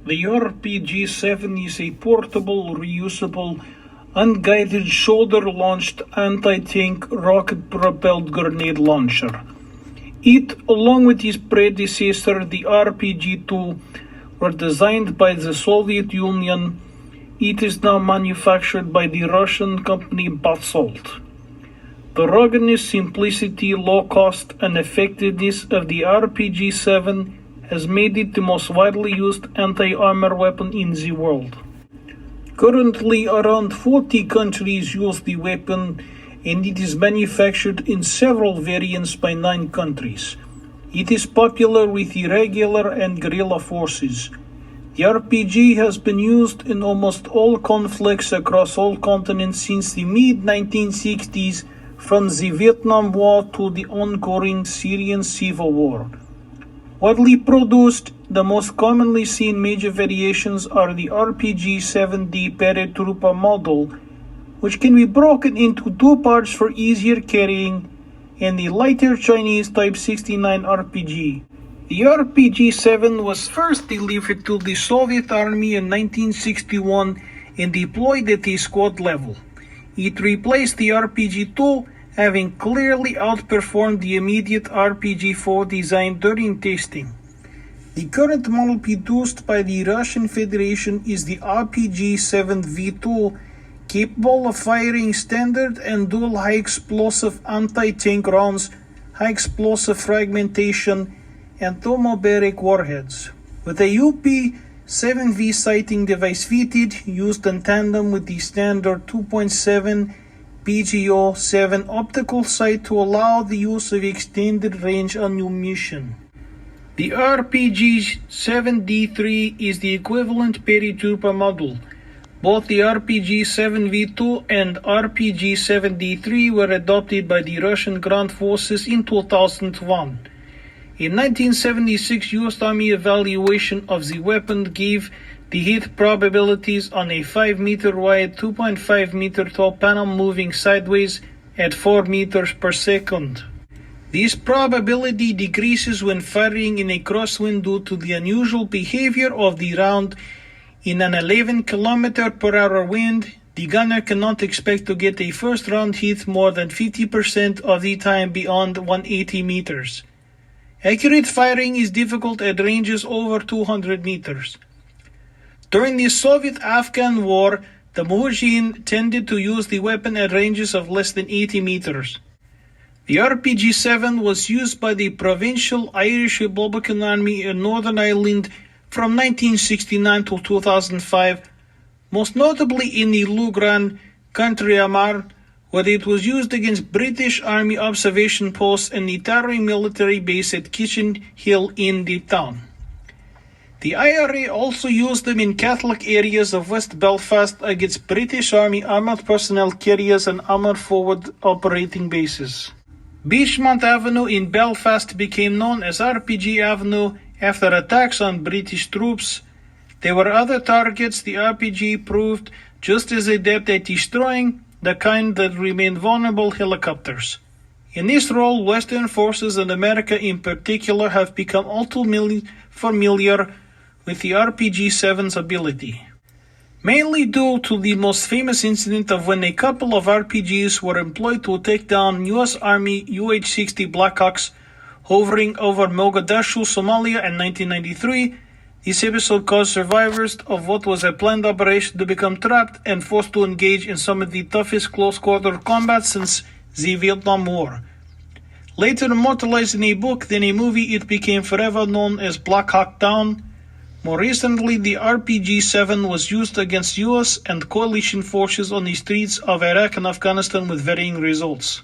The RPG-7 is a portable, reusable, unguided, shoulder-launched anti-tank rocket-propelled grenade launcher. It, along with its predecessor, the RPG-2, were designed by the Soviet Union. It is now manufactured by the Russian company Basalt. The ruggedness, simplicity, low cost, and effectiveness of the RPG-7 has made it the most widely used anti-armor weapon in the world. Currently, around 40 countries use the weapon, and it is manufactured in several variants by 9 countries. It is popular with irregular and guerrilla forces. The RPG has been used in almost all conflicts across all continents since the mid-1960s, from the Vietnam War to the ongoing Syrian civil war. Widely produced, the most commonly seen major variations are the RPG-7D paratrooper model, which can be broken into 2 parts for easier carrying, and the lighter Chinese Type 69 RPG. The RPG-7 was first delivered to the Soviet Army in 1961 and deployed at a squad level. It replaced the RPG-2, having clearly outperformed the immediate RPG-4 design during testing. The current model produced by the Russian Federation is the RPG-7V2, capable of firing standard and dual high-explosive anti-tank rounds, high-explosive fragmentation, and thermobaric warheads. With a UP-7V sighting device fitted, used in tandem with the standard 2.7 PGO-7 optical sight to allow the use of extended range ammunition. The RPG-7D3 is the equivalent paratrooper model. Both the RPG-7V2 and RPG-7D3 were adopted by the Russian Ground Forces in 2001. A 1976 U.S. Army evaluation of the weapon gave the hit probabilities on a 5-meter wide, 2.5-meter tall panel moving sideways at 4 meters per second. This probability decreases when firing in a crosswind due to the unusual behavior of the round. In an 11 km per hour wind, the gunner cannot expect to get a first round hit more than 50% of the time beyond 180 meters. Accurate firing is difficult at ranges over 200 meters. During the Soviet-Afghan War, the Mujahideen tended to use the weapon at ranges of less than 80 meters. The RPG-7 was used by the Provincial Irish Republican Army in Northern Ireland from 1969 to 2005, most notably in the Lugran Country Amar, where it was used against British Army observation posts and the Tara military base at Kitchen Hill in the town. The IRA also used them in Catholic areas of West Belfast against British Army armoured personnel carriers and armoured forward operating bases. Beachmont Avenue in Belfast became known as RPG Avenue after attacks on British troops. There were other targets the RPG proved just as adept at destroying, the kind that remained vulnerable: helicopters. In this role, Western forces and America in particular have become all too familiar with the RPG-7's ability. Mainly due to the most famous incident of when a couple of RPGs were employed to take down U.S. Army UH-60 Blackhawks hovering over Mogadishu, Somalia in 1993, this episode caused survivors of what was a planned operation to become trapped and forced to engage in some of the toughest close-quarter combat since the Vietnam War. Later immortalized in a book, then a movie, it became forever known as Black Hawk Down. More recently, the RPG-7 was used against U.S. and coalition forces on the streets of Iraq and Afghanistan with varying results.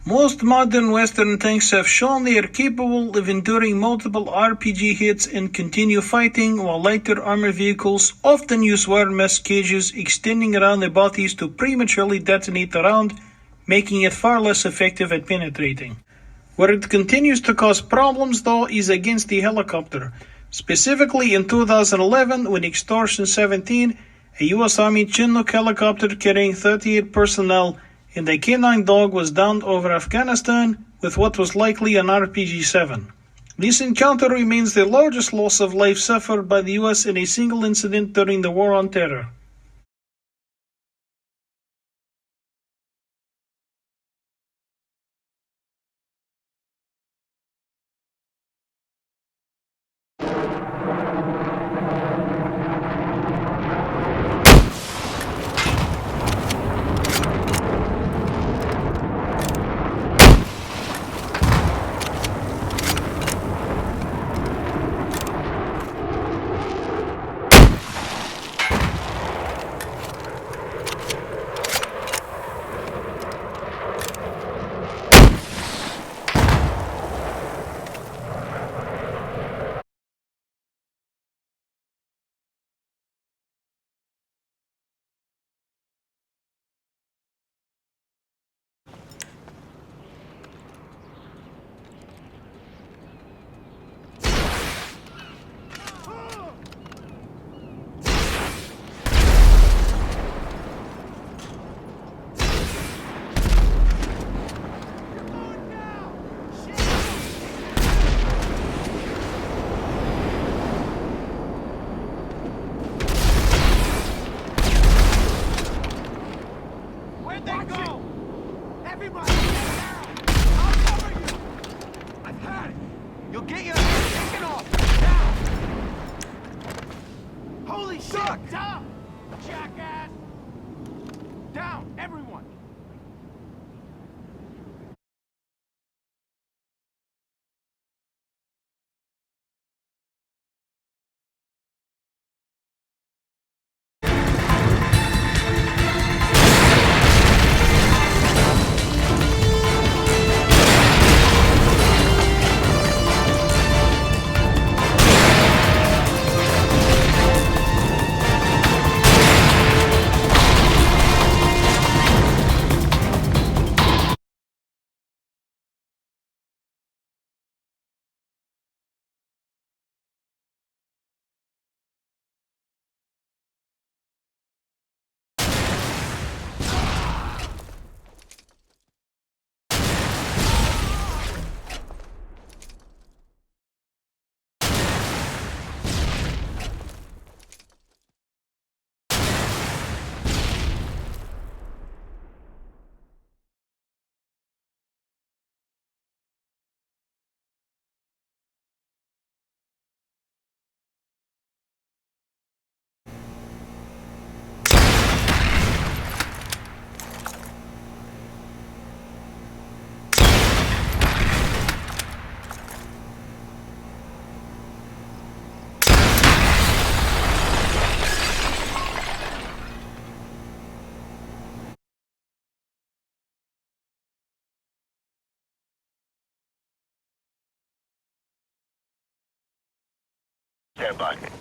Most modern Western tanks have shown they are capable of enduring multiple RPG hits and continue fighting, while lighter armored vehicles often use wire mesh cages extending around their bodies to prematurely detonate the round, making it far less effective at penetrating. Where it continues to cause problems, though, is against the helicopter. Specifically in 2011, when Extortion 17, a U.S. Army Chinook helicopter carrying 38 personnel and a K-9 dog was downed over Afghanistan with what was likely an RPG-7. This encounter remains the largest loss of life suffered by the US in a single incident during the War on Terror. Stand by.